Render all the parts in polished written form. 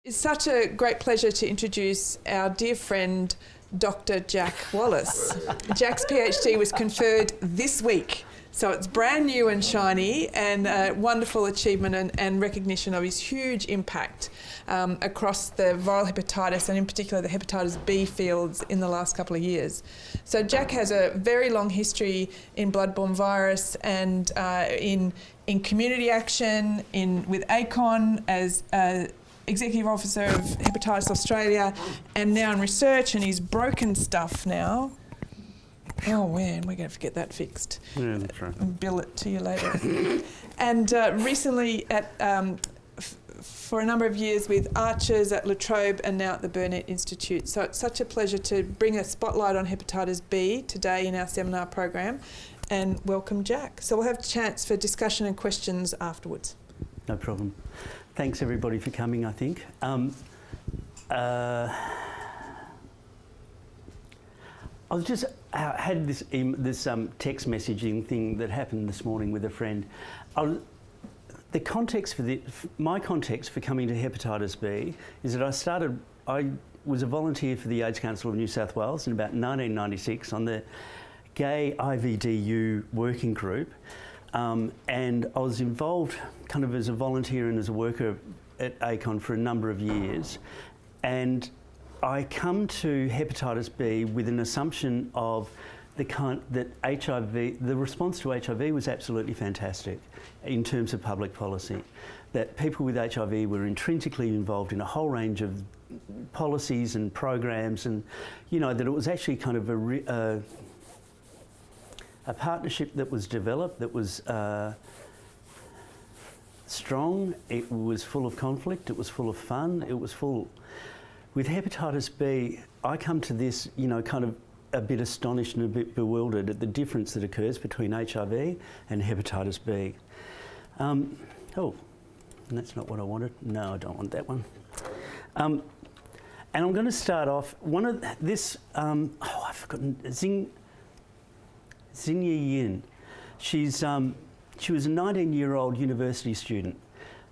It's such a great pleasure to introduce our dear friend, Dr. Jack Wallace. Jack's PhD was conferred this week, so it's brand new and shiny, and a wonderful achievement and recognition of his huge impact across the viral hepatitis and in particular the hepatitis B fields in the last couple of years. So Jack has a very long history in bloodborne virus and in community action, with ACON as Executive Officer of Hepatitis Australia, and now in research, and he's broken stuff now. Oh man, we're going to get that fixed. Yeah, that's right. And bill it to you later. And recently, for a number of years with Archers at La Trobe and now at the Burnett Institute. So it's such a pleasure to bring a spotlight on hepatitis B today in our seminar program, and welcome Jack. So we'll have a chance for discussion and questions afterwards. No problem. Thanks everybody for coming, I think. I was just had this text messaging thing that happened this morning with a friend. The context for my context for coming to hepatitis B is that I was a volunteer for the AIDS Council of New South Wales in about 1996 on the Gay IVDU working group. And I was involved kind of as a volunteer and as a worker at ACON for a number of years. And I come to hepatitis B with an assumption of that HIV, the response to HIV was absolutely fantastic in terms of public policy. That people with HIV were intrinsically involved in a whole range of policies and programs, and that it was actually kind of a partnership that was developed, that was strong, it was full of conflict, it was full of fun, it was full. With hepatitis B, I come to this, kind of a bit astonished and a bit bewildered at the difference that occurs between HIV and hepatitis B. Oh, that's not what I wanted. No, I don't want that one. And I'm going to start off, I've forgotten, Xinyi Yin. She was a 19-year-old university student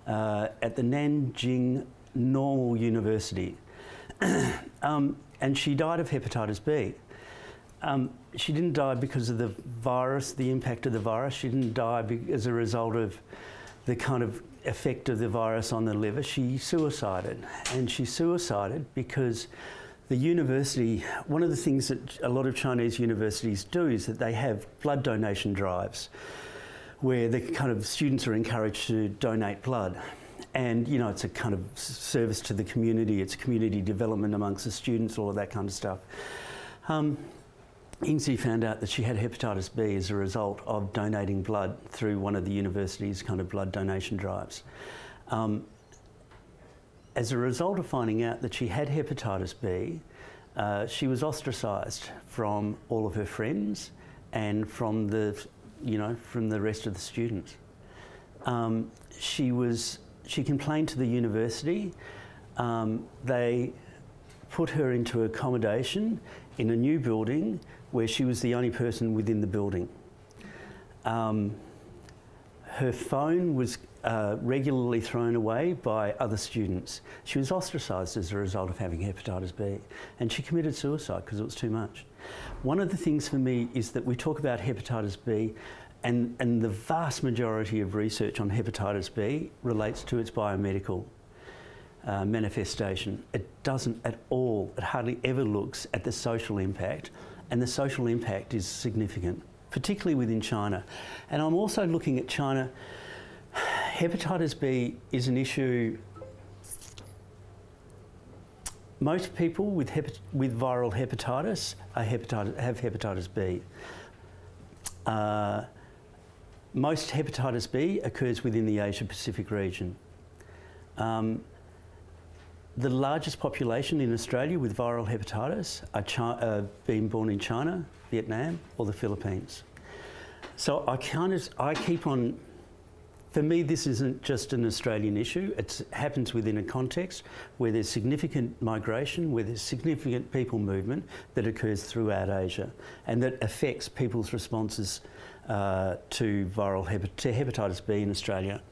at the Nanjing Normal University, and she died of hepatitis B. She didn't die because of the virus, the impact of the virus. She didn't die as a result of the kind of effect of the virus on the liver. She suicided, and she suicided because the university, one of the things that a lot of Chinese universities do is that they have blood donation drives where the kind of students are encouraged to donate blood. And, it's a kind of service to the community, it's community development amongst the students, all of that kind of stuff. Yingzi found out that she had hepatitis B as a result of donating blood through one of the university's kind of blood donation drives. As a result of finding out that she had hepatitis B, she was ostracised from all of her friends and from the rest of the students. She complained to the university. They put her into accommodation in a new building where she was the only person within the building. Her phone was regularly thrown away by other students. She was ostracised as a result of having hepatitis B, and she committed suicide because it was too much. One of the things for me is that we talk about hepatitis B, and the vast majority of research on hepatitis B relates to its biomedical manifestation. It doesn't at all, it hardly ever looks at the social impact, and the social impact is significant, particularly within China. And I'm also looking at China. Hepatitis B is an issue. Most people with viral hepatitis have hepatitis B. Most hepatitis B occurs within the Asia-Pacific region. The largest population in Australia with viral hepatitis are being born in China, Vietnam, or the Philippines. So I keep on. For me, this isn't just an Australian issue. It happens within a context where there's significant migration, where there's significant people movement that occurs throughout Asia, and that affects people's responses to hepatitis B in Australia.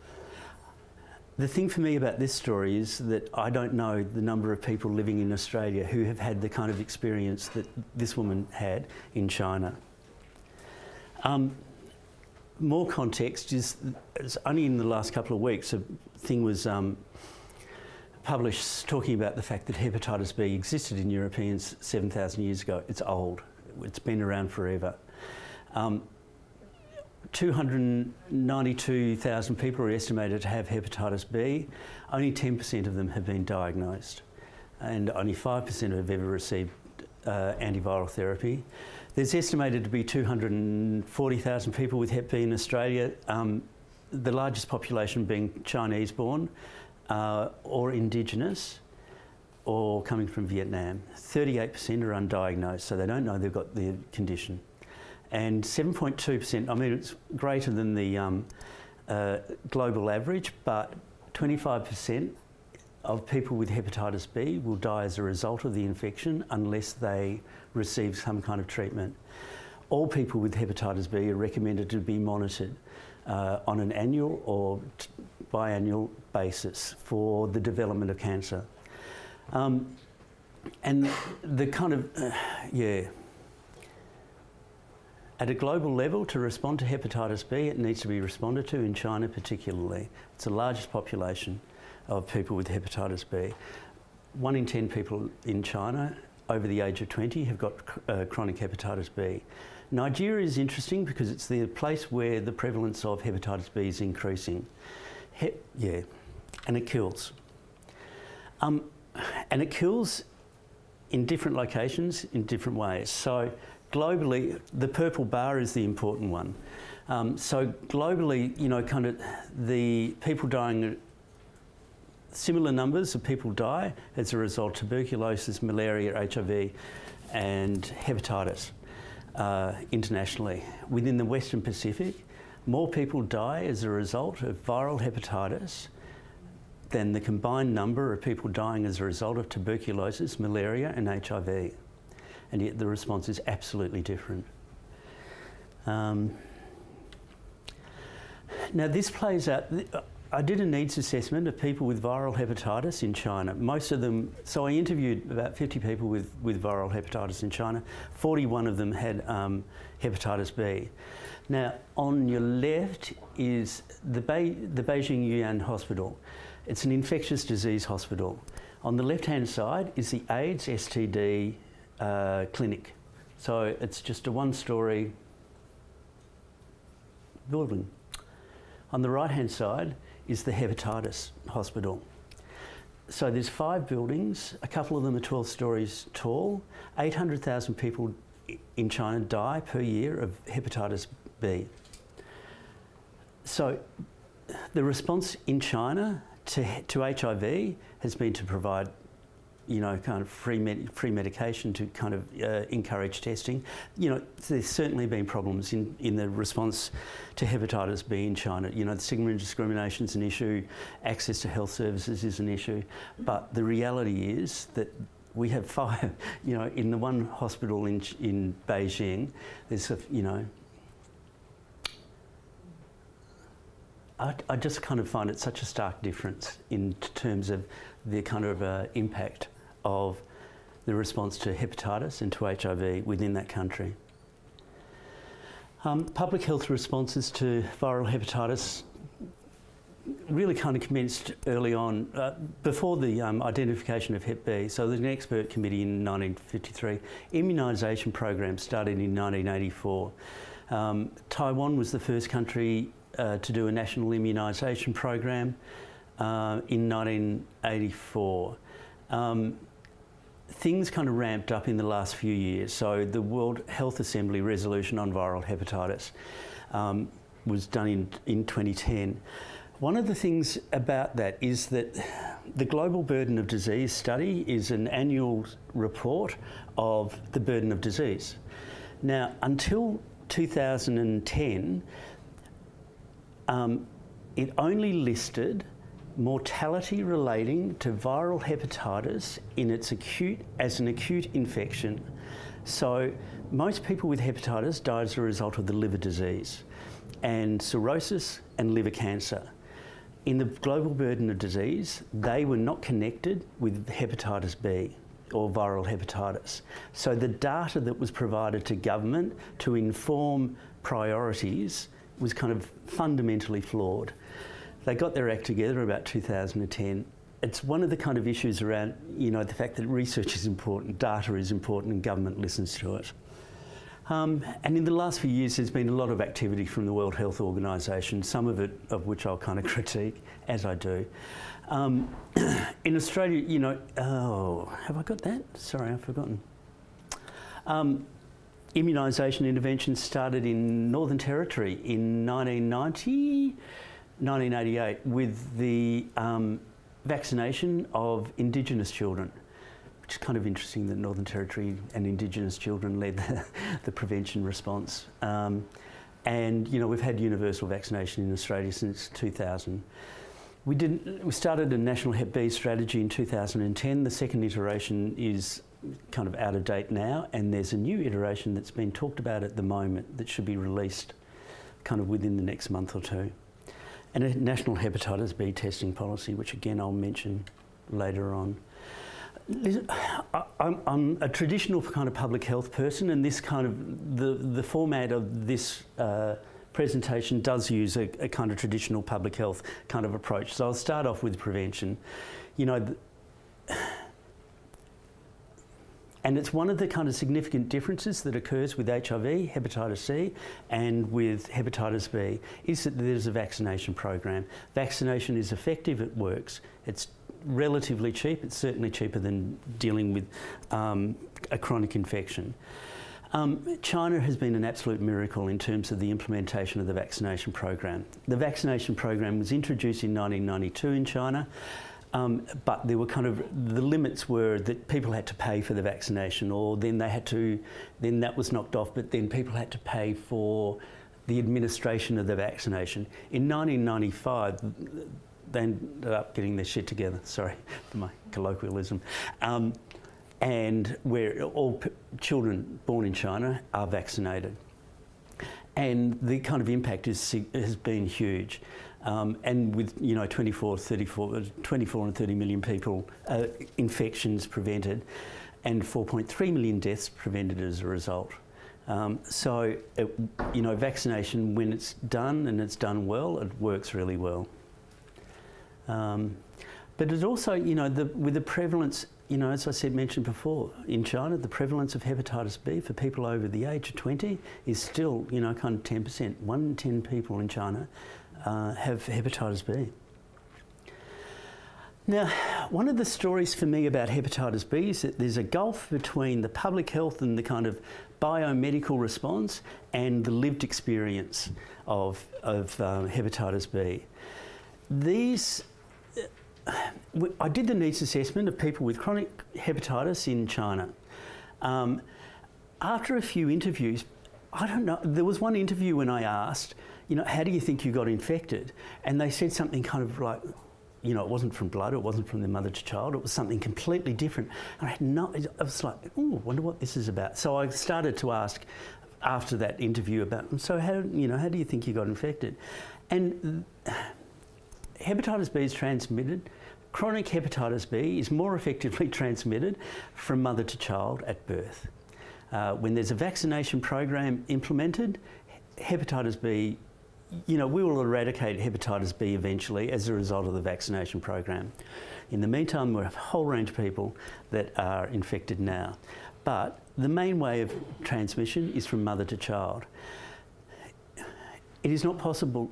the thing for me about this story is that I don't know the number of people living in Australia who have had the kind of experience that this woman had in China. More context is only in the last couple of weeks a thing was published talking about the fact that hepatitis B existed in Europeans 7,000 years ago. It's old. It's been around forever. 292,000 people are estimated to have hepatitis B. Only 10% of them have been diagnosed, and only 5% have ever received antiviral therapy. There's estimated to be 240,000 people with Hep B in Australia, the largest population being Chinese-born or Indigenous or coming from Vietnam. 38% are undiagnosed, so they don't know they've got the condition. And 7.2%, I mean, it's greater than the global average, but 25% of people with hepatitis B will die as a result of the infection unless they receive some kind of treatment. All people with hepatitis B are recommended to be monitored on an annual or biannual basis for the development of cancer. And the kind of, at a global level, to respond to hepatitis B, it needs to be responded to in China particularly. It's the largest population of people with hepatitis B. 1 in 10 people in China over the age of 20 have got chronic hepatitis B. Nigeria is interesting because it's the place where the prevalence of hepatitis B is increasing. And it kills. And it kills in different locations in different ways. So globally, the purple bar is the important one. So globally, you know, kind of the people dying, similar numbers of people die as a result of tuberculosis, malaria, HIV and hepatitis internationally. Within the Western Pacific, more people die as a result of viral hepatitis than the combined number of people dying as a result of tuberculosis, malaria and HIV. And yet the response is absolutely different. Now this plays out, I did a needs assessment of people with viral hepatitis in China. Most of them, so I interviewed about 50 people with viral hepatitis in China. 41 of them had hepatitis B. Now on your left is the Beijing Yuan Hospital. It's an infectious disease hospital. On the left-hand side is the AIDS STD clinic. So it's just a one-storey building. On the right-hand side is the hepatitis hospital. So there's 5 buildings, a couple of them are 12 stories tall. 800,000 people in China die per year of hepatitis B. So the response in China to HIV has been to provide, you know, kind of free medication to kind of encourage testing. You know, there's certainly been problems in the response to hepatitis B in China. You know, the stigma and discrimination is an issue, access to health services is an issue, but the reality is that we have 5, you know, in the one hospital in Beijing, there's, you know, I just kind of find it such a stark difference in terms of the kind of impact of the response to hepatitis and to HIV within that country. Public health responses to viral hepatitis really kind of commenced early on, before the identification of Hep B. So there's an expert committee in 1953. Immunisation program started in 1984. Taiwan was the first country to do a national immunisation program in 1984. Things kind of ramped up in the last few years. So the World Health Assembly resolution on viral hepatitis was done in 2010. One of the things about that is that the Global Burden of Disease study is an annual report of the burden of disease. Now, until 2010, it only listed mortality relating to viral hepatitis in its as an acute infection. So most people with hepatitis die as a result of the liver disease and cirrhosis and liver cancer. in the global burden of disease, they were not connected with hepatitis B or viral hepatitis. So the data that was provided to government to inform priorities was kind of fundamentally flawed. They got their act together about 2010. It's one of the kind of issues around, you know, the fact that research is important, data is important, and government listens to it. And in the last few years, there's been a lot of activity from the World Health Organisation, some of it of which I'll kind of critique, as I do. In Australia, you know, oh, have I got that? Sorry, I've forgotten. Immunisation Interventions started in Northern Territory in 1988 with the vaccination of Indigenous children, which is kind of interesting that Northern Territory and Indigenous children led the prevention response. And, you know, we've had universal vaccination in Australia since 2000. We started a national Hep B strategy in 2010. The second iteration is kind of out of date now, and there's a new iteration that's been talked about at the moment that should be released kind of within the next month or two. And a national hepatitis B testing policy, which again I'll mention later on. I'm a traditional kind of public health person, and this kind of the format of this presentation does use a kind of traditional public health kind of approach. So I'll start off with prevention. You know, and it's one of the kind of significant differences that occurs with HIV, hepatitis C, and with hepatitis B, is that there's a vaccination program. Vaccination is effective, it works. It's relatively cheap. It's certainly cheaper than dealing with a chronic infection. China has been an absolute miracle in terms of the implementation of the vaccination program. The vaccination program was introduced in 1992 in China, but there were kind of, the limits were that people had to pay for the vaccination, or then they had to, then that was knocked off, but then people had to pay for the administration of the vaccination. In 1995, they ended up getting their shit together, sorry for my colloquialism, and where all children born in China are vaccinated. And the kind of impact has been huge. And with, you know, 24 and 30 million people, infections prevented, and 4.3 million deaths prevented as a result. So, you know, vaccination, when it's done and it's done well, it works really well. But it also, you know, with the prevalence, you know, as I mentioned before, in China, the prevalence of hepatitis B for people over the age of 20 is still, you know, kind of 10%. 1 in 10 people in China have hepatitis B. Now, one of the stories for me about hepatitis B is that there's a gulf between the public health and the kind of biomedical response and the lived experience of hepatitis B. I did the needs assessment of people with chronic hepatitis in China. After a few interviews, I don't know, there was one interview when I asked, you know, how do you think you got infected? And they said something kind of like, you know, it wasn't from blood, it wasn't from the mother to child, it was something completely different. And I was like, oh, I wonder what this is about. So I started to ask after that interview about, so how do you think you got infected? And hepatitis B is transmitted. Chronic hepatitis B is more effectively transmitted from mother to child at birth. When there's a vaccination program implemented, hepatitis B, you know, we will eradicate hepatitis B eventually as a result of the vaccination program. In the meantime, we have a whole range of people that are infected now. But the main way of transmission is from mother to child. It is not possible,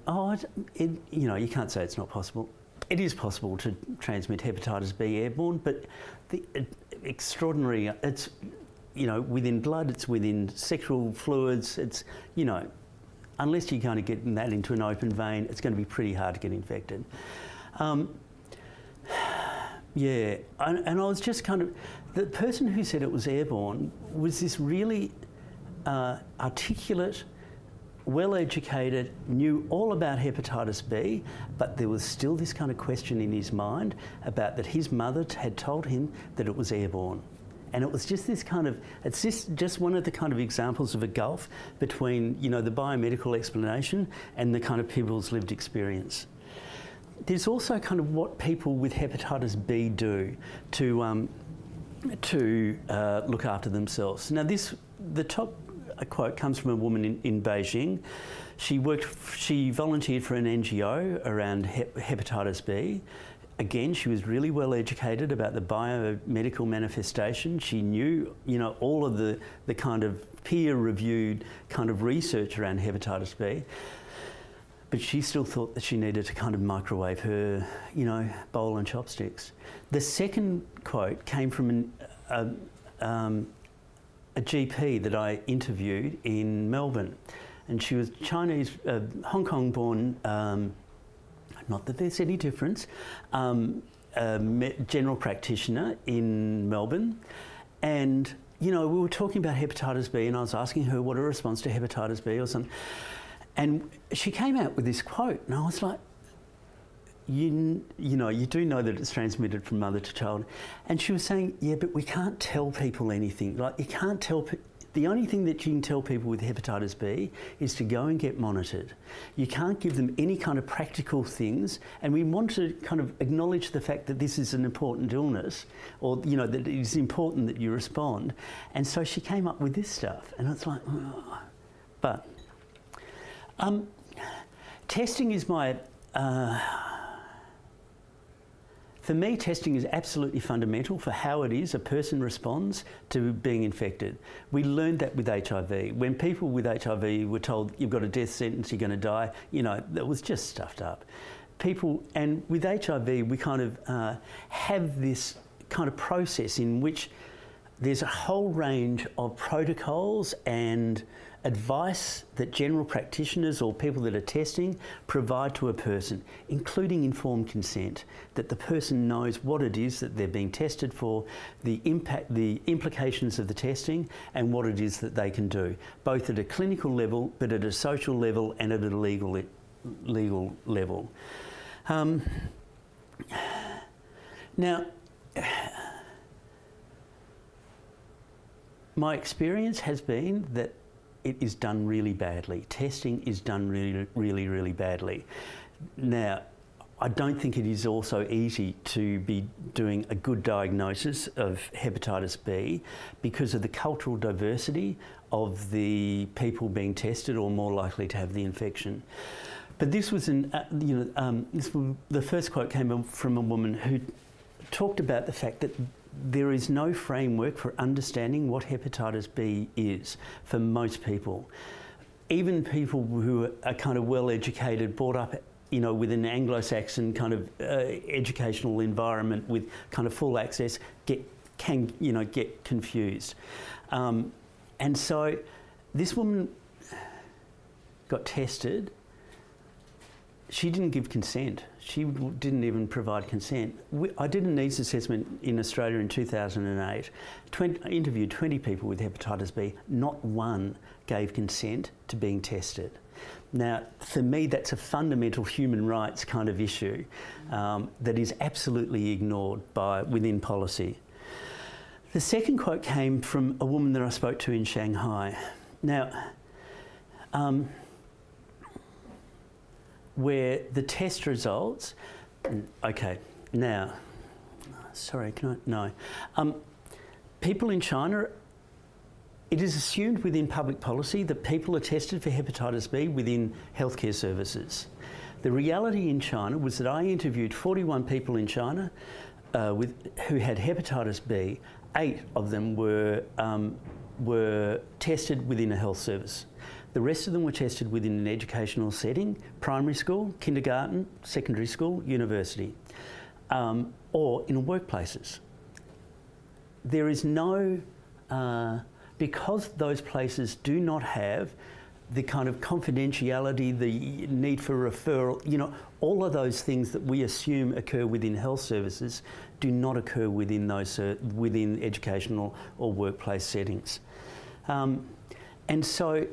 you know, you can't say it's not possible. It is possible to transmit hepatitis B airborne, but the extraordinary, it's, you know, within blood, it's within sexual fluids, it's, you know, unless you kind of get that into an open vein, it's going to be pretty hard to get infected. Yeah, and I was just kind of, the person who said it was airborne was this really articulate, well-educated, knew all about hepatitis B, but there was still this kind of question in his mind about that his mother had told him that it was airborne. And it was just this kind of, it's just one of the kind of examples of a gulf between, you know, the biomedical explanation and the kind of people's lived experience. there's also kind of what people with hepatitis B do to look after themselves. Now, the top quote comes from a woman in Beijing. She volunteered for an NGO around hepatitis B. Again, she was really well educated about the biomedical manifestation. She knew, all of the kind of peer-reviewed kind of research around hepatitis B. But she still thought that she needed to kind of microwave her, bowl and chopsticks. The second quote came from a GP that I interviewed in Melbourne. And she was Chinese, Hong Kong-born, not that there's any difference, general practitioner in Melbourne. And, we were talking about hepatitis B, and I was asking her what a response to hepatitis B or something. And she came out with this quote, and I was like, you do know that it's transmitted from mother to child. And she was saying, yeah, but we can't tell people anything. Like, you can't tell the only thing that you can tell people with hepatitis B is to go and get monitored. You can't give them any kind of practical things, and we want to kind of acknowledge the fact that this is an important illness, or that it is important that you respond. And so she came up with this stuff, and it's like, oh. But testing is my. For me, testing is absolutely fundamental for how it is a person responds to being infected. We learned that with HIV. When people with HIV were told, you've got a death sentence, you're going to die, that was just stuffed up. And with HIV, we kind of have this kind of process in which there's a whole range of protocols and advice that general practitioners or people that are testing provide to a person, including informed consent, that the person knows what it is that they're being tested for, the implications of the testing, and what it is that they can do, both at a clinical level, but at a social level and at a legal level. Now, my experience has been that it is done really badly. Testing is done really, really, really badly. Now, I don't think it is also easy to be doing a good diagnosis of hepatitis B because of the cultural diversity of the people being tested or more likely to have the infection. But this was the first quote came from a woman who talked about the fact that there is no framework for understanding what hepatitis B is for most people. Even people who are kind of well educated, brought up, with an Anglo-Saxon kind of educational environment with kind of full access, can get confused. And so this woman got tested. She didn't give consent. She didn't even provide consent. I did a needs assessment in Australia in 2008. I interviewed 20 people with hepatitis B. Not one gave consent to being tested. Now, for me, that's a fundamental human rights kind of issue that is absolutely ignored within policy. The second quote came from a woman that I spoke to in Shanghai. Now, where the test results, people in China, it is assumed within public policy that people are tested for hepatitis B within healthcare services. The reality in China was that I interviewed 41 people in China who had hepatitis B. 8 of them were tested within a health service. The rest of them were tested within an educational setting, primary school, kindergarten, secondary school, university, or in workplaces. There is no, because those places do not have the kind of confidentiality, the need for referral, all of those things that we assume occur within health services do not occur within within educational or workplace settings. And so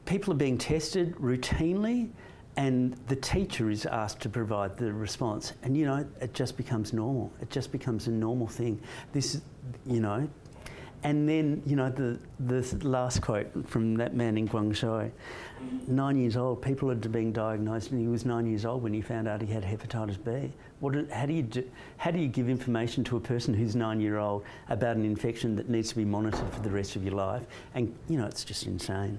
people are being tested routinely, and the teacher is asked to provide the response. And, it just becomes normal. It just becomes a normal thing. And then, you know, the last quote from that man in Guangzhou, 9 years old, people are being diagnosed, and he was 9 years old when he found out he had hepatitis B. How do you give information to a person who's 9 years old about an infection that needs to be monitored for the rest of your life? And, you know, it's just insane.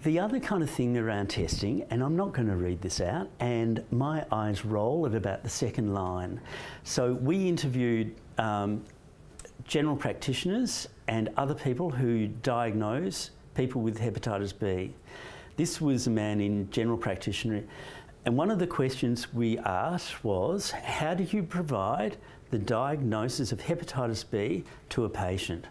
The other kind of thing around testing, and I'm not going to read this out, and my eyes roll at about the second line. So we interviewed general practitioners and other people who diagnose people with hepatitis B. This was a man in general practitioner, and one of the questions we asked was, how do you provide the diagnosis of hepatitis B to a patient?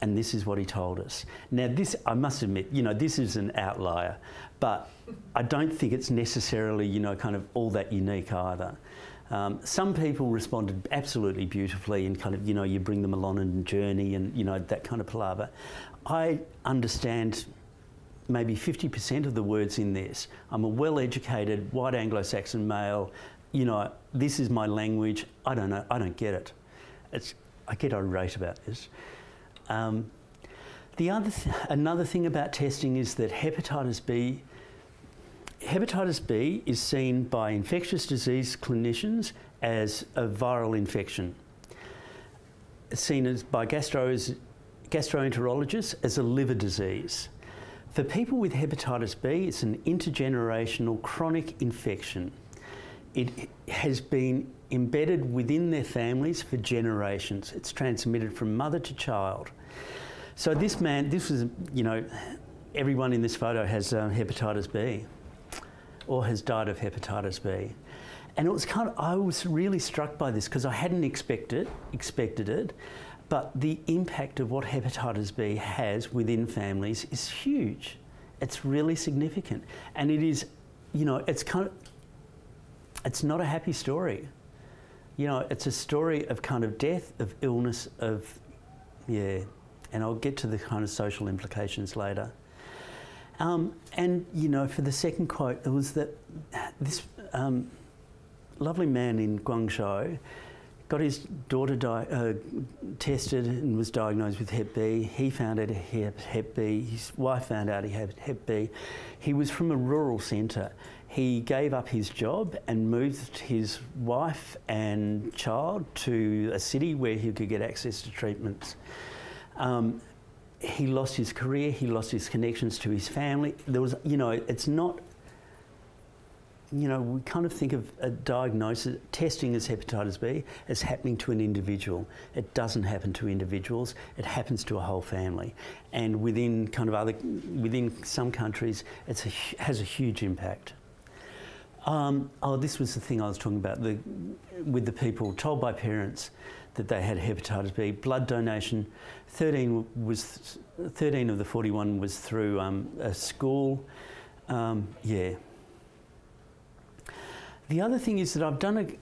And this is what he told us. Now this, I must admit, you know, this is an outlier, but I don't think it's necessarily, you know, kind of all that unique either. Some people responded absolutely beautifully and kind of, you know, you bring them along on a journey and, you know, that kind of palaver. I understand maybe 50% of the words in this. I'm a well-educated, white Anglo-Saxon male, you know, this is my language. I don't know, I don't get it. I get irate about this. Another thing about testing is that hepatitis B is seen by infectious disease clinicians as a viral infection. It's seen as by gastroenterologists as a liver disease. For people with hepatitis B, it's an intergenerational chronic infection. It has been embedded within their families for generations. It's transmitted from mother to child. So this man, this was, you know, everyone in this photo has hepatitis B or has died of hepatitis B. And it was kind of, I was really struck by this because I hadn't expected it, but the impact of what hepatitis B has within families is huge. It's really significant. And it is, you know, it's not a happy story. You know, it's a story of kind of death, of illness, of, yeah, and I'll get to the kind of social implications later. And, you know, for the second quote, it was that this lovely man in Guangzhou got his daughter tested and was diagnosed with Hep B. He found out he had Hep B. His wife found out he had Hep B. He was from a rural centre. He gave up his job and moved his wife and child to a city where he could get access to treatments. He lost his career, he lost his connections to his family. There was, you know, it's not, you know, we kind of think of a diagnosis, testing as hepatitis B as happening to an individual. It doesn't happen to individuals, it happens to a whole family. And within kind of within some countries, it has a huge impact. This was the thing I was talking about, with the people told by parents that they had hepatitis B. Blood donation, 13 of the 41 was through a school. Yeah. The other thing is that I've done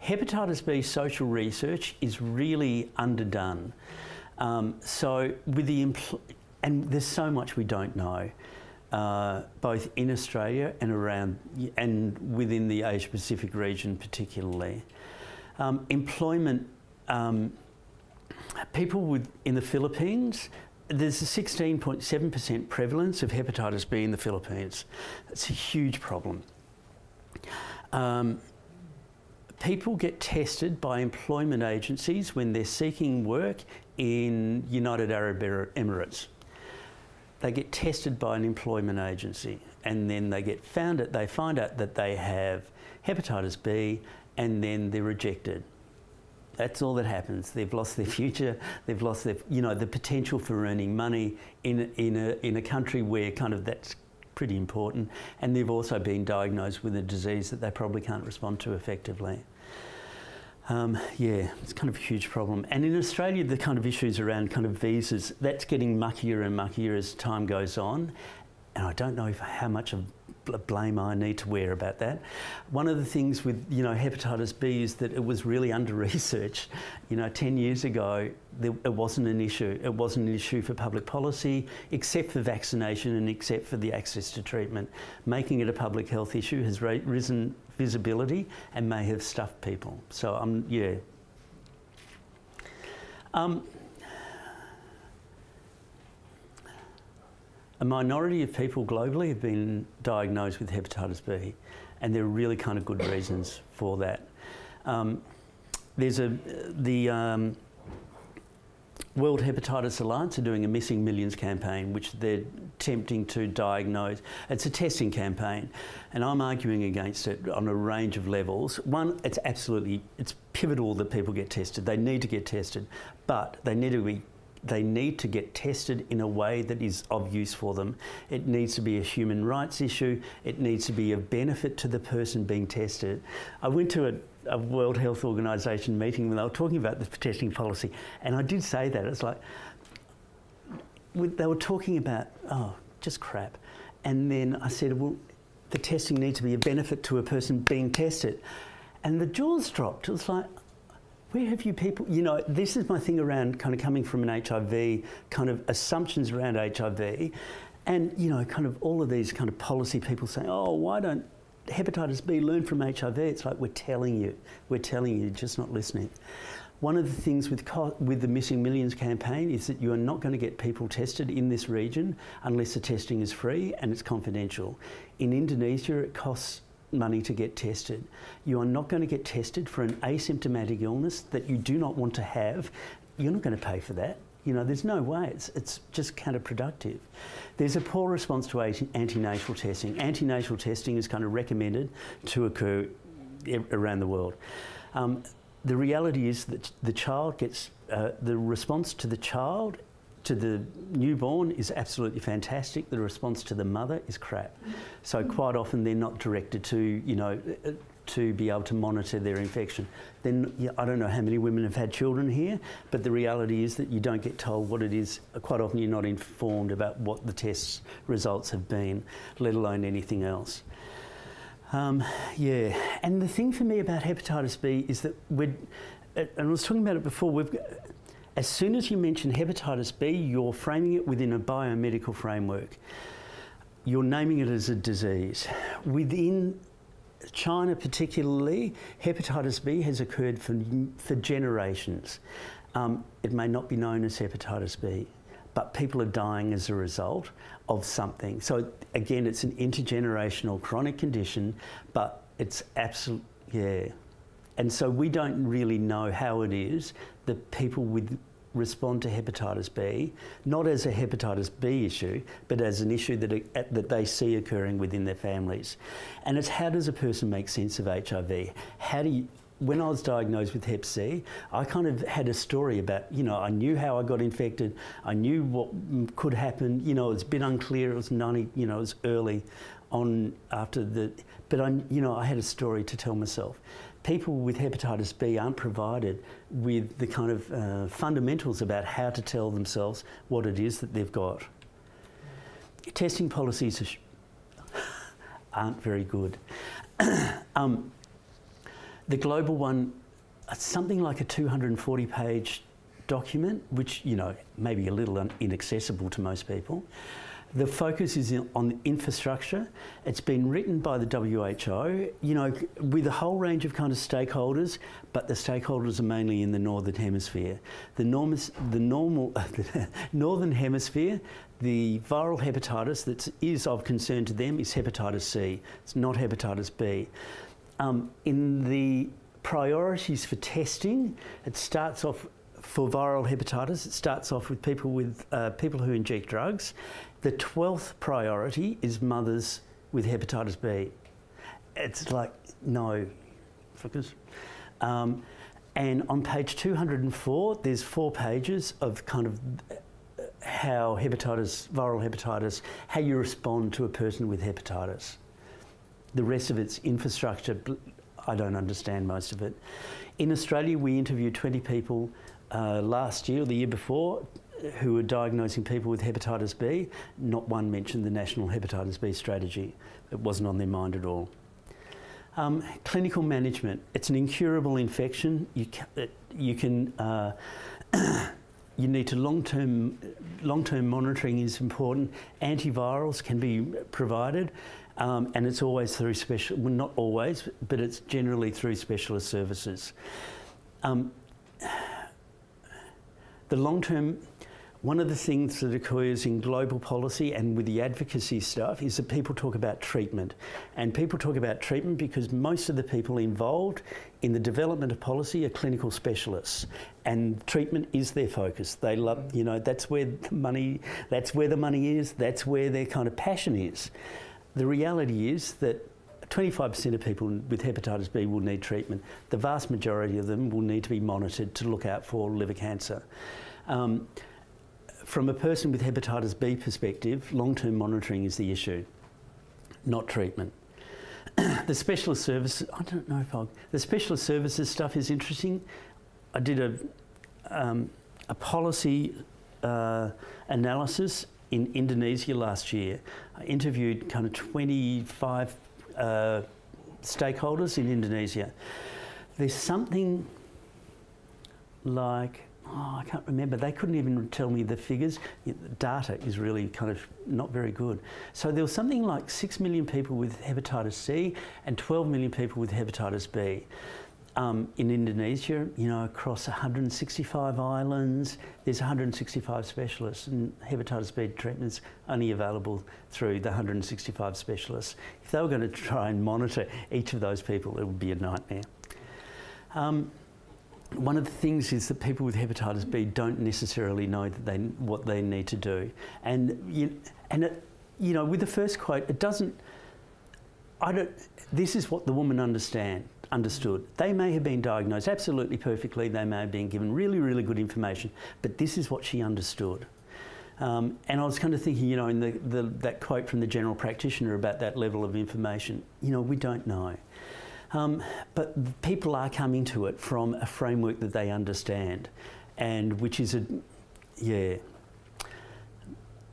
hepatitis B social research is really underdone. So with and there's so much we don't know, both in Australia and around and within the Asia Pacific region particularly. Employment, people in the Philippines, there's a 16.7% prevalence of hepatitis B in the Philippines. That's a huge problem. People get tested by employment agencies when they're seeking work in United Arab Emirates. They get tested by an employment agency, and then they find out that they have hepatitis B, and then they're rejected. That's all that happens. They've lost their future. They've lost their, you know, the potential for earning money in a country where kind of that's pretty important, and they've also been diagnosed with a disease that they probably can't respond to effectively. Yeah, it's kind of a huge problem. And in Australia, the kind of issues around kind of visas, that's getting muckier and muckier as time goes on. And I don't know how much of blame I need to wear about that. One of the things with, you know, hepatitis B is that it was really under-researched. You know, 10 years ago, it wasn't an issue. It wasn't an issue for public policy, except for vaccination and except for the access to treatment. Making it a public health issue has risen visibility and may have stuffed people. So, yeah. a minority of people globally have been diagnosed with hepatitis B, and there are really kind of good reasons for that. The World Hepatitis Alliance are doing a Missing Millions campaign, which they're attempting to diagnose. It's a testing campaign, and I'm arguing against it on a range of levels. One, it's pivotal that people get tested. They need to get tested, but they need to get tested in a way that is of use for them. It needs to be a human rights issue. It needs to be a benefit to the person being tested. I went to a World Health Organization meeting when they were talking about the testing policy, and I did say that. It's like, they were talking about, just crap. And then I said, well, the testing needs to be a benefit to a person being tested. And the jaws dropped. It was like, where have you people, this is my thing around kind of coming from an HIV, kind of assumptions around HIV, and, kind of all of these kind of policy people saying, why don't hepatitis B learn from HIV? It's like, we're telling you, just not listening. One of the things with the Missing Millions campaign is that you are not going to get people tested in this region unless the testing is free and it's confidential. In Indonesia, it costs money to get tested. You are not going to get tested for an asymptomatic illness that you do not want to have. You're not going to pay for that. There's no way. It's just counterproductive. There's a poor response to antenatal testing. Antenatal testing is kind of recommended to occur around the world. The reality is that the child gets, the response to the child, to the newborn, is absolutely fantastic. The response to the mother is crap. So quite often they're not directed to, to be able to monitor their infection. Then, I don't know how many women have had children here, but the reality is that you don't get told what it is. Quite often you're not informed about what the test results have been, let alone anything else. And the thing for me about hepatitis B is that and I was talking about it before, as soon as you mention hepatitis B, you're framing it within a biomedical framework. You're naming it as a disease. Within China particularly, hepatitis B has occurred for generations. It may not be known as hepatitis B, but people are dying as a result of something. So again, it's an intergenerational chronic condition, but it's And so we don't really know how it is that people respond to hepatitis B, not as a hepatitis B issue, but as an issue that they see occurring within their families. And it's, how does a person make sense of HIV? When I was diagnosed with Hep C, I kind of had a story about, I knew how I got infected, I knew what could happen, it's a bit unclear, it was it was early on but I had a story to tell myself. People with hepatitis B aren't provided with the kind of fundamentals about how to tell themselves what it is that they've got. Testing policies aren't very good. The global one, something like a 240-page document, which, may be a little inaccessible to most people. The focus is on the infrastructure. It's been written by the WHO, with a whole range of kind of stakeholders, but the stakeholders are mainly in the Northern Hemisphere. The Northern Hemisphere, the viral hepatitis that is of concern to them is hepatitis C. It's not hepatitis B. In the priorities for testing, it starts off for viral hepatitis. It starts off with people who inject drugs. The 12th priority is mothers with hepatitis B. It's like, no, focus. And on page 204, there's 4 pages of kind of how viral hepatitis, how you respond to a person with hepatitis. The rest of it's infrastructure. I don't understand most of it. In Australia, we interviewed 20 people last year or the year before who were diagnosing people with hepatitis B. Not one mentioned the National Hepatitis B strategy. It wasn't on their mind at all. Clinical management. It's an incurable infection. You need to long-term monitoring is important. Antivirals can be provided. And it's always through not always, but it's generally through specialist services. The long-term, One of the things that occurs in global policy and with the advocacy stuff is that people talk about treatment. And people talk about treatment because most of the people involved in the development of policy are clinical specialists. And treatment is their focus. They love, you know, that's where the money is, that's where their kind of passion is. The reality is that 25% of people with hepatitis B will need treatment. The vast majority of them will need to be monitored to look out for liver cancer. From a person with hepatitis B perspective, long-term monitoring is the issue, not treatment. The specialist services, I don't know if the specialist services stuff is interesting. I did a policy analysis in Indonesia last year. I interviewed kind of 25 stakeholders in Indonesia. There's something like, I can't remember, they couldn't even tell me the figures. Data is really kind of not very good. So there was something like 6 million people with hepatitis C and 12 million people with hepatitis B. In Indonesia, you know, across 165 islands, there's 165 specialists, and hepatitis B treatment's only available through the 165 specialists. If they were going to try and monitor each of those people, it would be a nightmare. One of the things is that people with hepatitis B don't necessarily know that what they need to do, and you know, with the first quote, it doesn't. This is what the woman understood. They may have been diagnosed absolutely perfectly. They may have been given really, really good information, but this is what she understood. And I was kind of thinking, you know, in that quote from the general practitioner about that level of information, you know, we don't know. But people are coming to it from a framework that they understand, and which is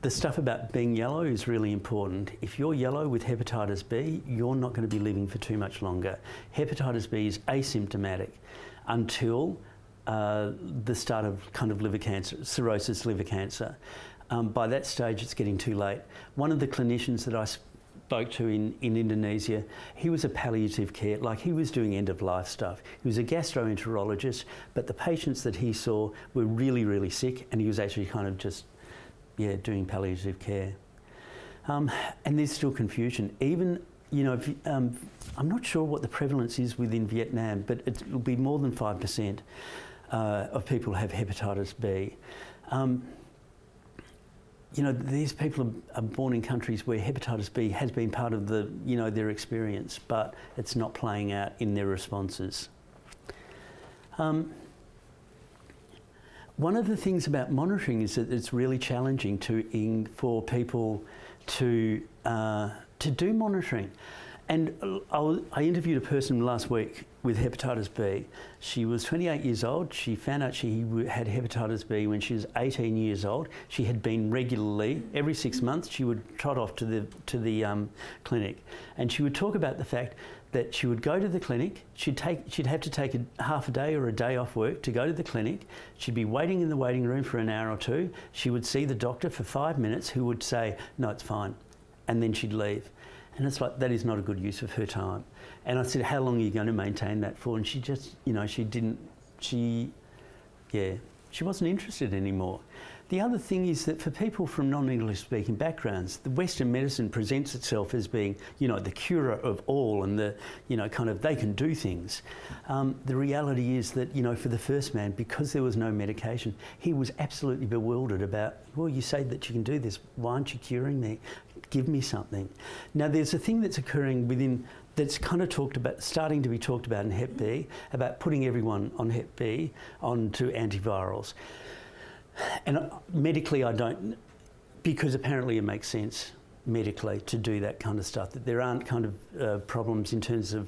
the stuff about being yellow is really important. If you're yellow with hepatitis B, you're not going to be living for too much longer. Hepatitis B is asymptomatic until the start of kind of liver cancer, cirrhosis liver cancer. By that stage, it's getting too late. One of the clinicians that I spoke to in Indonesia, he was a palliative care, like he was doing end-of-life stuff. He was a gastroenterologist, but the patients that he saw were really, really sick, and he was actually kind of just, doing palliative care. And there's still confusion. Even, you know, I'm not sure what the prevalence is within Vietnam, but it'll be more than 5% of people have hepatitis B. You know, these people are born in countries where hepatitis B has been part of the, you know, their experience, but it's not playing out in their responses. One of the things about monitoring is that it's really challenging for people to do monitoring. And I interviewed a person last week with hepatitis B. She was 28 years old. She found out she had hepatitis B when she was 18 years old. She had been regularly, every 6 months, she would trot off to the clinic. And she would talk about the fact that she would go to the clinic, she'd have to take half a day or a day off work to go to the clinic. She'd be waiting in the waiting room for an hour or two. She would see the doctor for 5 minutes, who would say, "No, it's fine." And then she'd leave. And it's like, that is not a good use of her time. And I said, "How long are you going to maintain that for?" And she just, you know, she wasn't interested anymore. The other thing is that for people from non-English speaking backgrounds, the Western medicine presents itself as being, you know, the cure of all, and the, you know, kind of, they can do things. The reality is that, you know, for the first man, because there was no medication, he was absolutely bewildered about, well, you say that you can do this, why aren't you curing me? Give me something. Now, there's a thing that's occurring that's kind of starting to be talked about in Hep B, about putting everyone on Hep B onto antivirals. And medically, I don't, because apparently it makes sense medically to do that kind of stuff, that there aren't kind of problems in terms of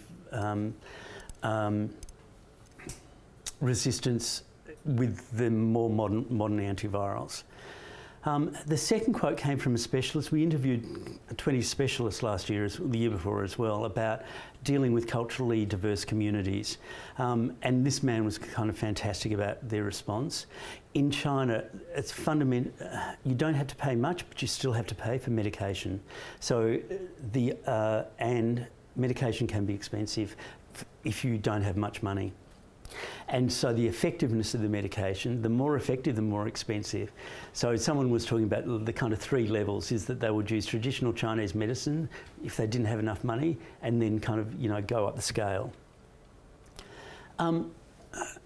resistance with the more modern antivirals. The second quote came from a specialist. We interviewed 20 specialists last year, the year before as well, about dealing with culturally diverse communities. And this man was kind of fantastic about their response. In China, it's fundamental. You don't have to pay much, but you still have to pay for medication. So and medication can be expensive if you don't have much money. And so the effectiveness of the medication, the more effective, the more expensive. So someone was talking about the kind of 3 levels, is that they would use traditional Chinese medicine if they didn't have enough money, and then kind of, you know, go up the scale.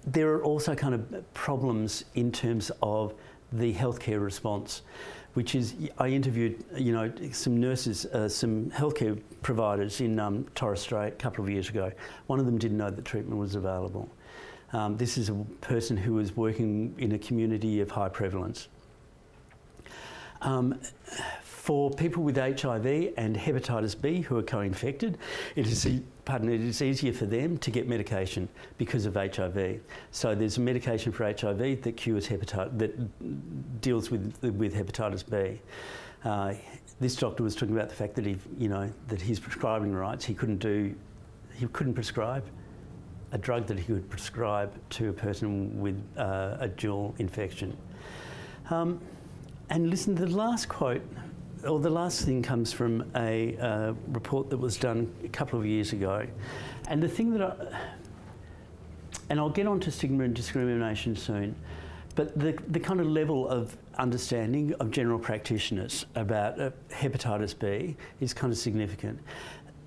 There are also kind of problems in terms of the healthcare response, which is, I interviewed, you know, some nurses, some healthcare providers in Torres Strait a couple of years ago. One of them didn't know that treatment was available. This is a person who was working in a community of high prevalence. For people with HIV and hepatitis B who are co-infected, it is easier for them to get medication because of HIV. So there's a medication for HIV that cures that deals with hepatitis B. This doctor was talking about the fact that that his prescribing rights, he couldn't prescribe a drug that he could prescribe to a person with a dual infection. And listen, the last quote, or the last thing, comes from a report that was done a couple of years ago. And the thing that and I'll get onto stigma and discrimination soon, but the kind of level of understanding of general practitioners about hepatitis B is kind of significant.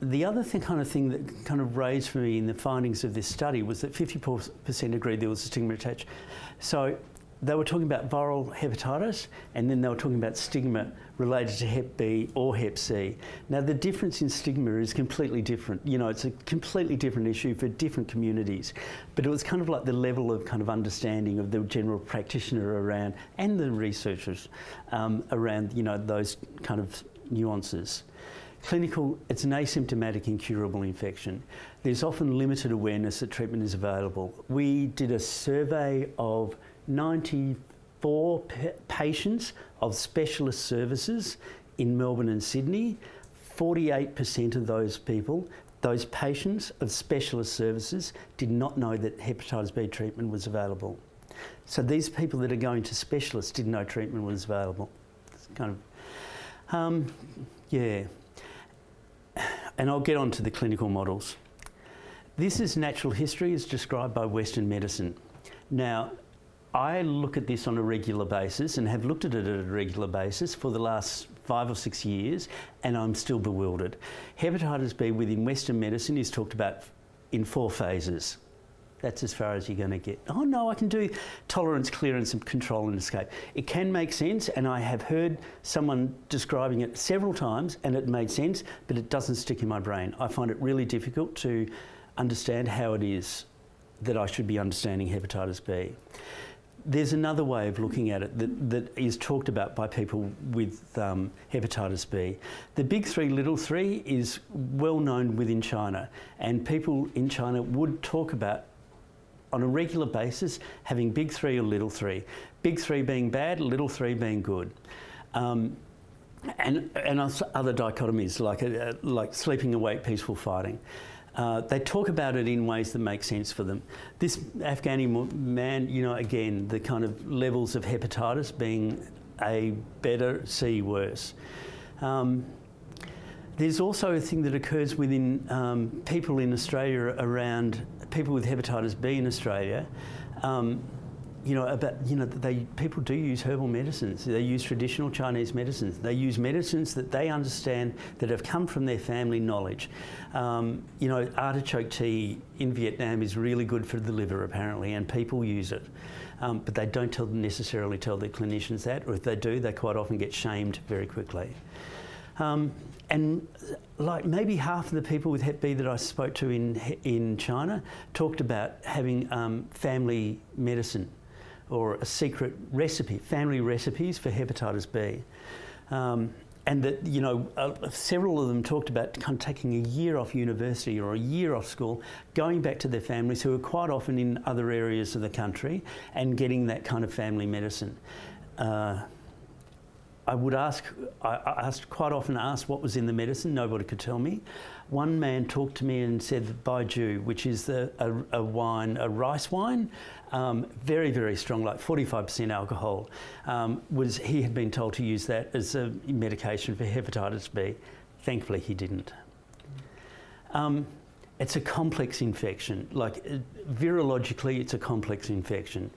The other thing that kind of raised for me in the findings of this study was that 54% agreed there was a stigma attached. So they were talking about viral hepatitis, and then they were talking about stigma related to Hep B or Hep C. Now, the difference in stigma is completely different. You know, it's a completely different issue for different communities. But it was kind of like the level of kind of understanding of the general practitioner around, and the researchers around, you know, those kind of nuances. Clinical, it's an asymptomatic incurable infection. There's often limited awareness that treatment is available. We did a survey of 94 patients of specialist services in Melbourne and Sydney. 48% of those people, those patients of specialist services, did not know that hepatitis B treatment was available. So these people that are going to specialists didn't know treatment was available. It's kind of, yeah. And I'll get on to the clinical models. This is natural history as described by Western medicine. Now, I look at this on a regular basis and have looked at it at a regular basis for the last 5 or 6 years, and I'm still bewildered. Hepatitis B within Western medicine is talked about in 4 phases. That's as far as you're going to get. Oh no, I can do tolerance, clearance and control and escape. It can make sense, and I have heard someone describing it several times and it made sense, but it doesn't stick in my brain. I find it really difficult to understand how it is that I should be understanding hepatitis B. There's another way of looking at it that is talked about by people with hepatitis B. The big 3, little 3 is well known within China, and people in China would talk about on a regular basis having big 3 or little 3. Big 3 being bad, little 3 being good. And other dichotomies like sleeping awake, peaceful fighting. They talk about it in ways that make sense for them. This Afghani man, you know, again, the kind of levels of hepatitis being A better, C worse. There's also a thing that occurs within people in Australia around people with hepatitis B in Australia. People do use herbal medicines. They use traditional Chinese medicines. They use medicines that they understand that have come from their family knowledge. Artichoke tea in Vietnam is really good for the liver apparently, and people use it. But they don't necessarily tell their clinicians that, or if they do, they quite often get shamed very quickly. And like maybe half of the people with Hep B that I spoke to in China talked about having family medicine or a secret recipe, family recipes for hepatitis B. And that, you know, several of them talked about kind of taking a year off university or a year off school, going back to their families who are quite often in other areas of the country and getting that kind of family medicine. I quite often asked what was in the medicine. Nobody could tell me. One man talked to me and said that baijiu, which is a rice wine, very, very strong, like 45% alcohol, he had been told to use that as a medication for hepatitis B. Thankfully, he didn't. it's a complex infection. Like virologically, it's a complex infection.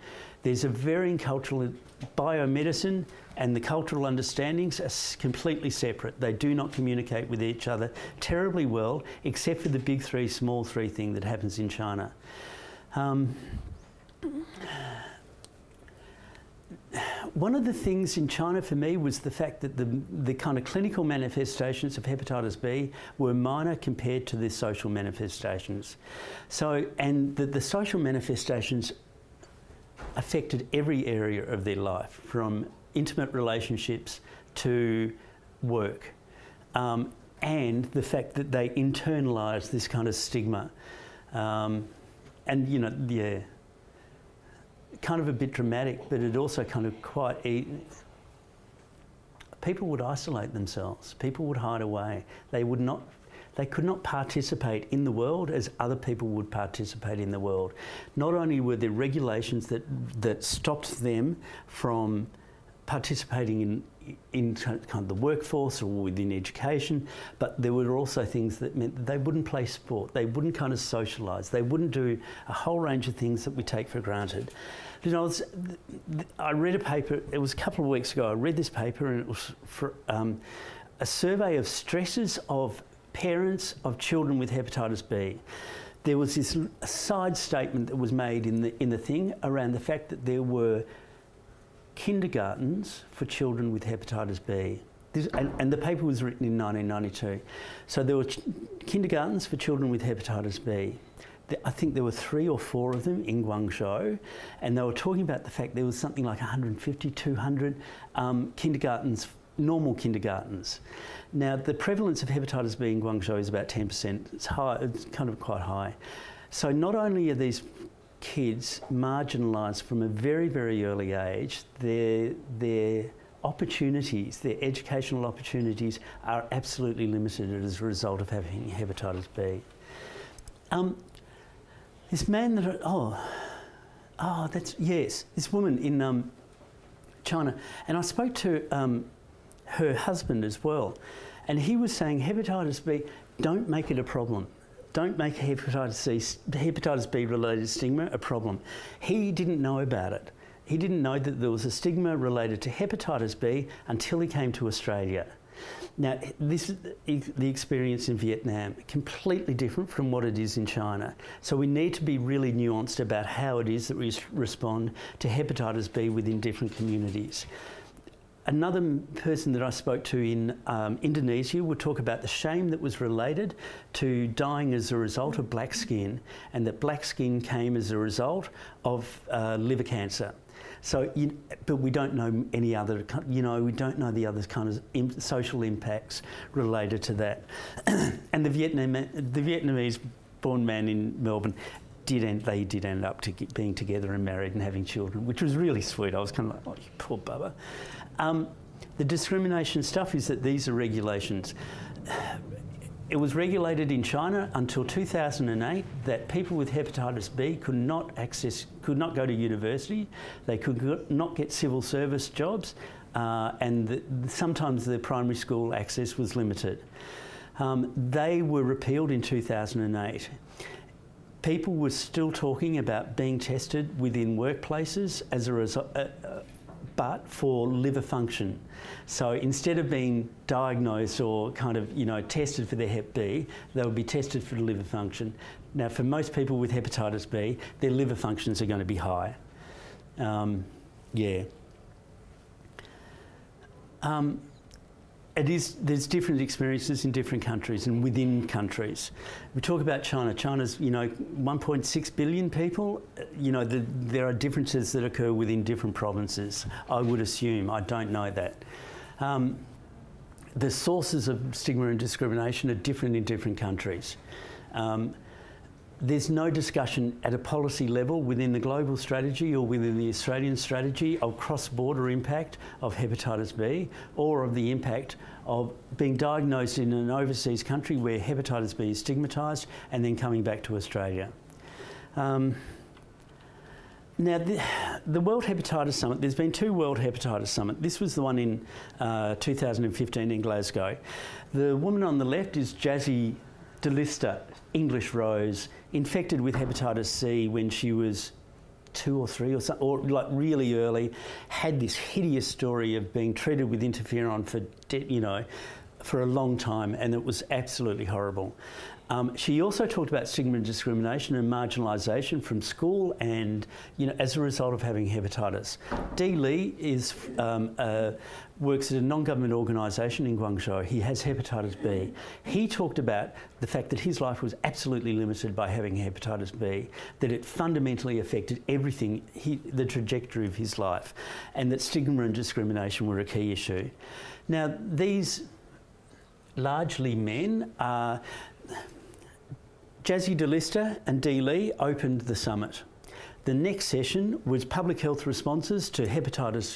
There's a varying cultural biomedicine, and the cultural understandings are completely separate. They do not communicate with each other terribly well, except for the big three, small three thing that happens in China. One of the things in China for me was the fact that the kind of clinical manifestations of hepatitis B were minor compared to the social manifestations. So, and the social manifestations affected every area of their life, from intimate relationships to work, and the fact that they internalised this kind of stigma. And, you know, yeah, kind of a bit dramatic, but it also kind of quite... People would isolate themselves. People would hide away. They could not participate in the world as other people would participate in the world. Not only were there regulations that stopped them from participating in kind of the workforce or within education, but there were also things that meant that they wouldn't play sport, they wouldn't kind of socialise, they wouldn't do a whole range of things that we take for granted. You know, I read a paper, it was a couple of weeks ago, I read this paper, and it was for a survey of stresses of parents of children with hepatitis B. There was this side statement that was made in the thing around the fact that there were kindergartens for children with hepatitis B. And the paper was written in 1992. So there were kindergartens for children with hepatitis B. I think there were 3 or 4 of them in Guangzhou, and they were talking about the fact there was something like 150, 200 kindergartens, normal kindergartens. Now, the prevalence of hepatitis B in Guangzhou is about 10%. It's high, it's kind of quite high. So not only are these kids marginalised from a very, very early age, their opportunities, their educational opportunities are absolutely limited as a result of having hepatitis B. This man that, this woman in China, and I spoke to her husband as well, and he was saying hepatitis B, don't make it a problem. Don't make hepatitis B related stigma a problem. He didn't know about it. He didn't know that there was a stigma related to hepatitis B until he came to Australia. Now, this is the experience in Vietnam, completely different from what it is in China. So we need to be really nuanced about how it is that we respond to hepatitis B within different communities. Another person that I spoke to in Indonesia would talk about the shame that was related to dying as a result of black skin, and that black skin came as a result of liver cancer. So, but we don't know any other, we don't know the other kind of social impacts related to that. And the Vietnamese-born man in Melbourne did end up being together and married and having children, which was really sweet. I was kind of like, oh, you poor bubba. The discrimination stuff is that these are regulations. It was regulated in China until 2008 that people with hepatitis B could not go to university, they could not get civil service jobs, and sometimes the primary school access was limited. They were repealed in 2008. People were still talking about being tested within workplaces as a result, but for liver function. So instead of being diagnosed or kind of, tested for their Hep B, they would be tested for liver function. Now, for most people with hepatitis B, their liver functions are going to be high. There's different experiences in different countries and within countries. We talk about China. China's, 1.6 billion people. There are differences that occur within different provinces, I would assume. I don't know that. The sources of stigma and discrimination are different in different countries. There's no discussion at a policy level within the global strategy or within the Australian strategy of cross-border impact of hepatitis B, or of the impact of being diagnosed in an overseas country where hepatitis B is stigmatised and then coming back to Australia. Now, the World Hepatitis Summit, there's been 2 World Hepatitis Summits. This was the one in 2015 in Glasgow. The woman on the left is Jazzy DeLister, English Rose, infected with hepatitis C when she was 2 or 3 or something, or like really early, had this hideous story of being treated with interferon for a long time, and it was absolutely horrible. She also talked about stigma and discrimination and marginalisation from school and, as a result of having hepatitis. Dee Lee works at a non-government organisation in Guangzhou. He has hepatitis B. He talked about the fact that his life was absolutely limited by having hepatitis B, that it fundamentally affected everything, the trajectory of his life, and that stigma and discrimination were a key issue. Now, these largely men are... Jazzy DeLister and Dee Lee opened the summit. The next session was public health responses to viral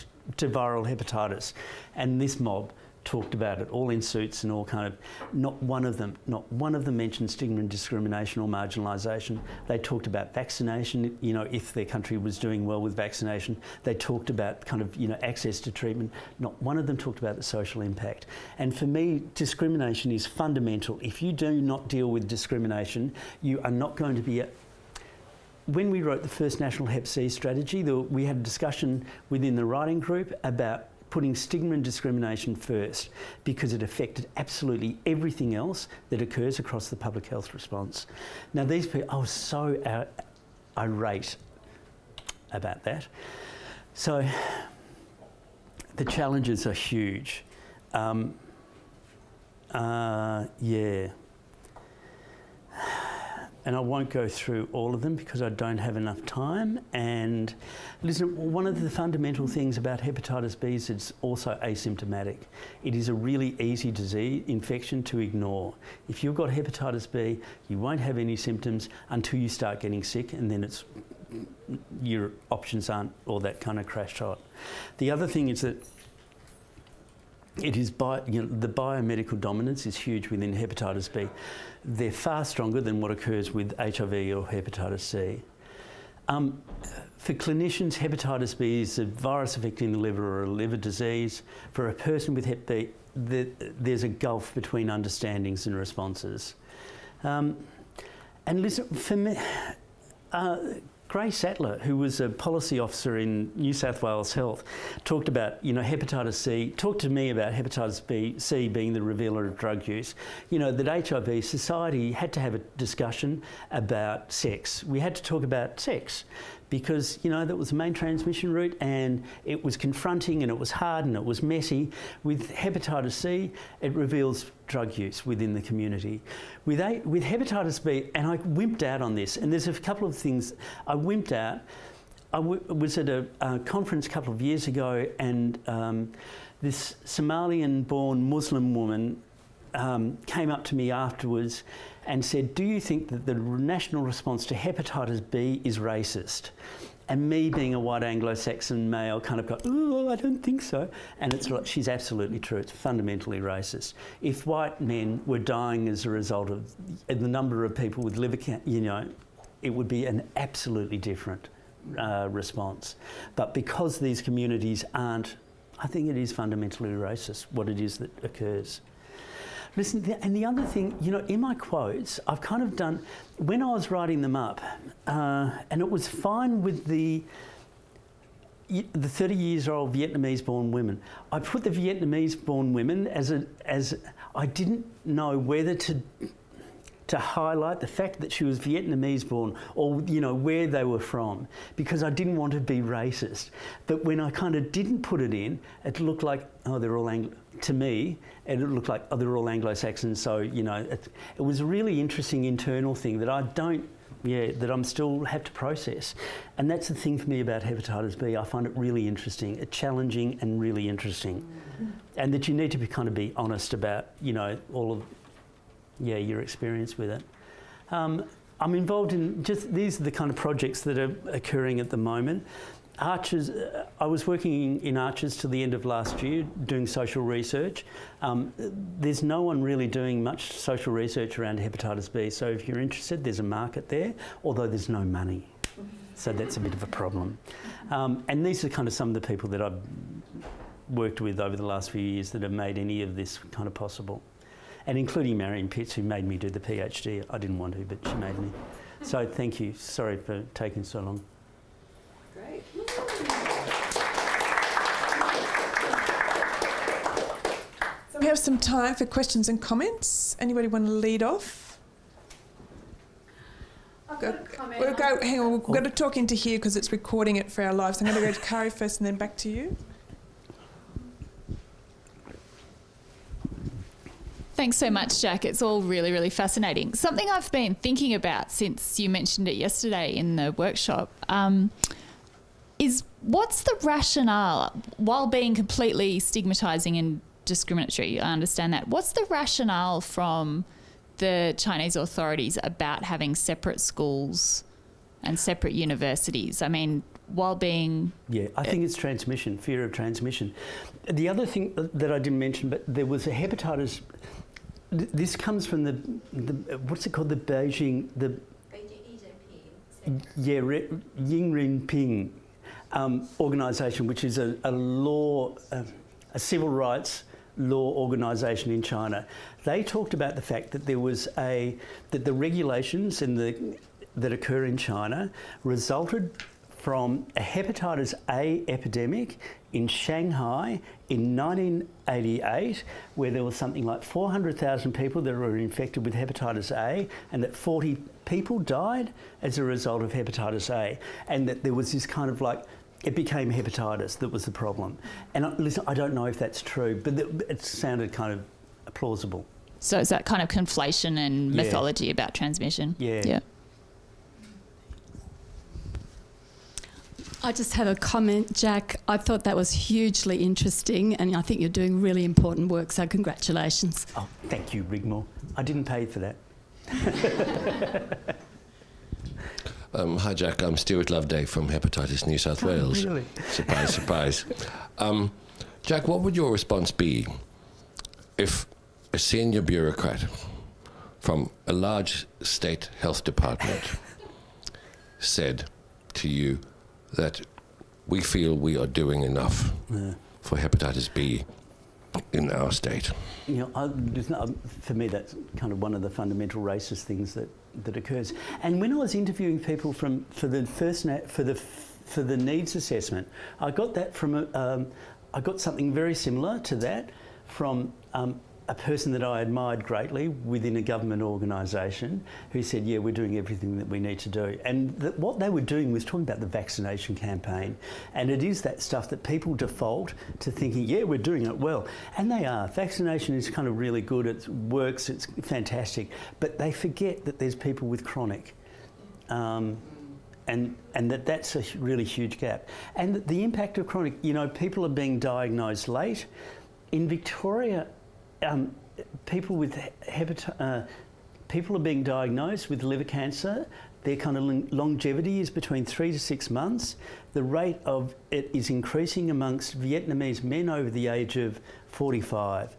hepatitis, and this mob talked about it, all in suits and all kind of. Not one of them mentioned stigma and discrimination or marginalisation. They talked about vaccination. If their country was doing well with vaccination, they talked about kind of access to treatment. Not one of them talked about the social impact. And for me, discrimination is fundamental. If you do not deal with discrimination, you are not going to be When we wrote the first National Hep C strategy, we had a discussion within the writing group about putting stigma and discrimination first, because it affected absolutely everything else that occurs across the public health response. Now, these people, I was so irate about that. So the challenges are huge. Yeah. And I won't go through all of them because I don't have enough time. And listen, one of the fundamental things about hepatitis B is it's also asymptomatic. It is a really easy disease infection to ignore. If you've got hepatitis B, you won't have any symptoms until you start getting sick, and then your options aren't all that kind of crash shot. The other thing is that it is the biomedical dominance is huge within hepatitis B. They're far stronger than what occurs with HIV or hepatitis C. For clinicians, hepatitis B is a virus affecting the liver or a liver disease. For a person with Hep B, there's a gulf between understandings and responses. And listen, for me, Grace Sattler, who was a policy officer in New South Wales Health, talked about, hepatitis C, talked to me about hepatitis C being the revealer of drug use. That HIV society had to have a discussion about sex. We had to talk about sex because, that was the main transmission route, and it was confronting and it was hard and it was messy. With hepatitis C, it reveals drug use within the community. With hepatitis B, and I wimped out on this, and there's a couple of things I wimped out. I was at a conference a couple of years ago, and this Somalian-born Muslim woman came up to me afterwards and said, "Do you think that the national response to hepatitis B is racist?" And me, being a white Anglo-Saxon male, kind of got, "Oh, I don't think so." And it's like, she's absolutely true. It's fundamentally racist. If white men were dying as a result of the number of people with liver cancer, it would be an absolutely different response. But because these communities aren't, I think it is fundamentally racist, what it is that occurs. Listen, and the other thing, in my quotes, I've kind of done, when I was writing them up, and it was fine with the 30-year-old Vietnamese-born women. I put the Vietnamese-born women as I didn't know whether to highlight the fact that she was Vietnamese-born or, where they were from, because I didn't want to be racist. But when I kind of didn't put it in, it looked like, they're all to me, it looked like, they're all Anglo-Saxons. So, it was a really interesting internal thing that that I'm still have to process. And that's the thing for me about hepatitis B. I find it really interesting, challenging and really interesting. And that you need to be honest about, all of, your experience with it. I'm involved in these are the kind of projects that are occurring at the moment. Arches, I was working in Arches till the end of last year doing social research. There's no one really doing much social research around hepatitis B, so if you're interested, there's a market there, although there's no money. So that's a bit of a problem. And these are kind of some of the people that I've worked with over the last few years that have made any of this kind of possible. and including Marion Pitts, who made me do the PhD. I didn't want to, but she made me. So thank you. Sorry for taking so long. Great. So we have some time for questions and comments. Anybody want to lead off? I've got a comment. We'll go. Hang on. We've got to talk into here because it's recording it for our lives. I'm going to go to Kari first, and then back to you. Thanks so much, Jack. It's all really, really fascinating. Something I've been thinking about since you mentioned it yesterday in the workshop is what's the rationale, while being completely stigmatising and discriminatory, I understand that, what's the rationale from the Chinese authorities about having separate schools and separate universities? I mean, while being... Yeah, I think it's transmission, fear of transmission. The other thing that I didn't mention, but there was a hepatitis... This comes from the what's it called? The Beijing... Yingrinping organisation, which is a law... a civil rights law organisation in China. They talked about the fact that there was that the regulations that occur in China resulted from a hepatitis A epidemic in Shanghai in 1988, where there was something like 400,000 people that were infected with hepatitis A, and that 40 people died as a result of hepatitis A, and that there was this kind of like, it became hepatitis that was the problem. And listen, I don't know if that's true, but it sounded kind of plausible. So is that kind of conflation and mythology about transmission? Yeah. I just have a comment, Jack. I thought that was hugely interesting, and I think you're doing really important work, so congratulations. Oh, thank you, Rigmore. I didn't pay for that. Hi, Jack. I'm Stuart Loveday from Hepatitis New South Wales. Really? Surprise, surprise. Jack, what would your response be if a senior bureaucrat from a large state health department said to you that we feel we are doing enough for hepatitis B in our state? You know, for me, that's kind of one of the fundamental racist things that occurs. And when I was interviewing people for the needs assessment, I got that from I got something very similar to that from a person that I admired greatly within a government organisation, who said, yeah, we're doing everything that we need to do. And what they were doing was talking about the vaccination campaign. And it is that stuff that people default to thinking, yeah, we're doing it well. And they are. Vaccination is kind of really good. It works. It's fantastic. But they forget that there's people with chronic. And that's a really huge gap. And the impact of chronic, you know, people are being diagnosed late. In Victoria, people are being diagnosed with liver cancer. Their kind of longevity is between 3 to 6 months. The rate of it is increasing amongst Vietnamese men over the age of 45.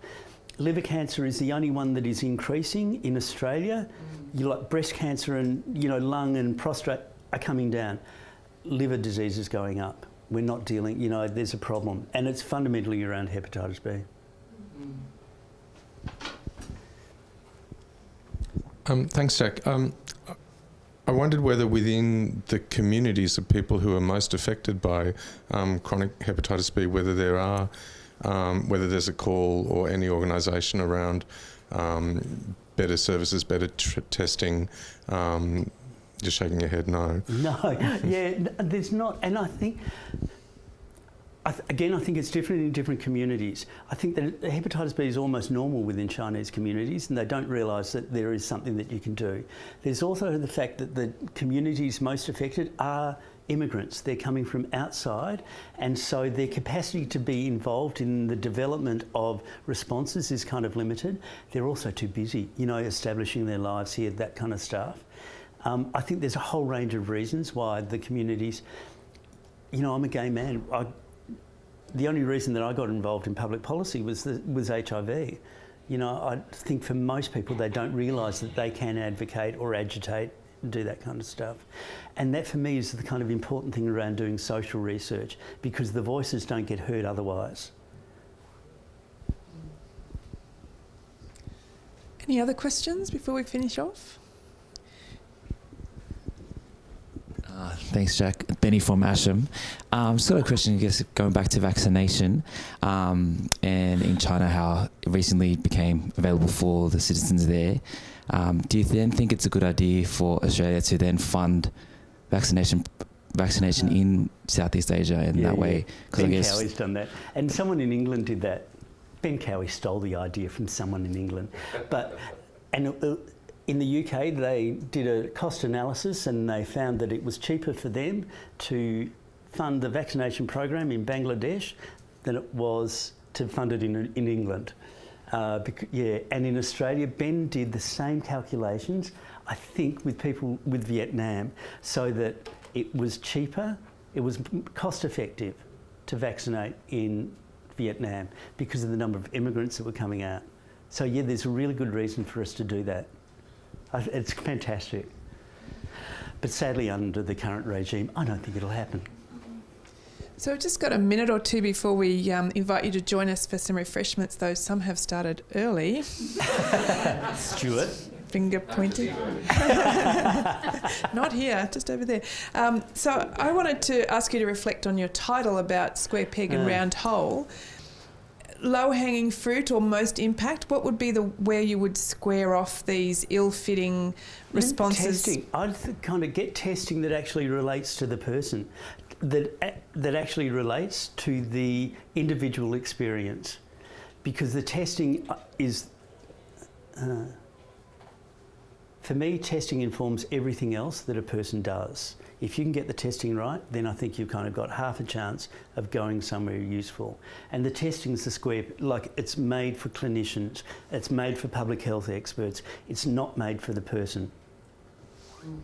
Liver cancer is the only one that is increasing in Australia. Like breast cancer and lung and prostate are coming down. Liver disease is going up. We're not dealing. There's a problem, and it's fundamentally around hepatitis B. Thanks, Jack. I wondered whether within the communities of people who are most affected by chronic hepatitis B, whether there's a call or any organisation around better services, better testing. Just shaking your head, no. No, yeah, there's not, and I think. I think it's different in different communities. I think that hepatitis B is almost normal within Chinese communities, and they don't realise that there is something that you can do. There's also the fact that the communities most affected are immigrants. They're coming from outside, and so their capacity to be involved in the development of responses is kind of limited. They're also too busy, establishing their lives here, that kind of stuff. I think there's a whole range of reasons why the communities... I'm a gay man. The only reason that I got involved in public policy was HIV. I think for most people, they don't realise that they can advocate or agitate and do that kind of stuff. And that for me is the kind of important thing around doing social research, because the voices don't get heard otherwise. Any other questions before we finish off? Thanks, Jack. Benny from Asham. Just got a question, I guess, going back to vaccination, and in China, how it recently became available for the citizens there. Do you then think it's a good idea for Australia to then fund vaccination in Southeast Asia in that way? Ben Cowie's done that. And someone in England did that. Ben Cowie stole the idea from someone in England. In the UK, they did a cost analysis and they found that it was cheaper for them to fund the vaccination program in Bangladesh than it was to fund it in England. And in Australia, Ben did the same calculations, I think, with people with Vietnam, so that it was cheaper, it was cost effective to vaccinate in Vietnam because of the number of immigrants that were coming out. So yeah, there's a really good reason for us to do that. It's fantastic. But sadly, under the current regime, I don't think it'll happen. So we've just got a minute or two before we invite you to join us for some refreshments, though some have started early. Stuart? Finger pointing. Not here, just over there. So I wanted to ask you to reflect on your title about square peg and round hole. Low-hanging fruit or most impact, what would be where you would square off these ill-fitting responses? Testing. I'd kind of get testing that actually relates to the person, that actually relates to the individual experience, because the testing is, for me, testing informs everything else that a person does. If you can get the testing right, then I think you've kind of got half a chance of going somewhere useful. And the testing is the square, like it's made for clinicians, it's made for public health experts, it's not made for the person. Well,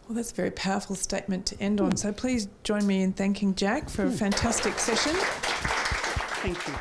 that's a very powerful statement to end on. So please join me in thanking Jack for a fantastic session. Thank you.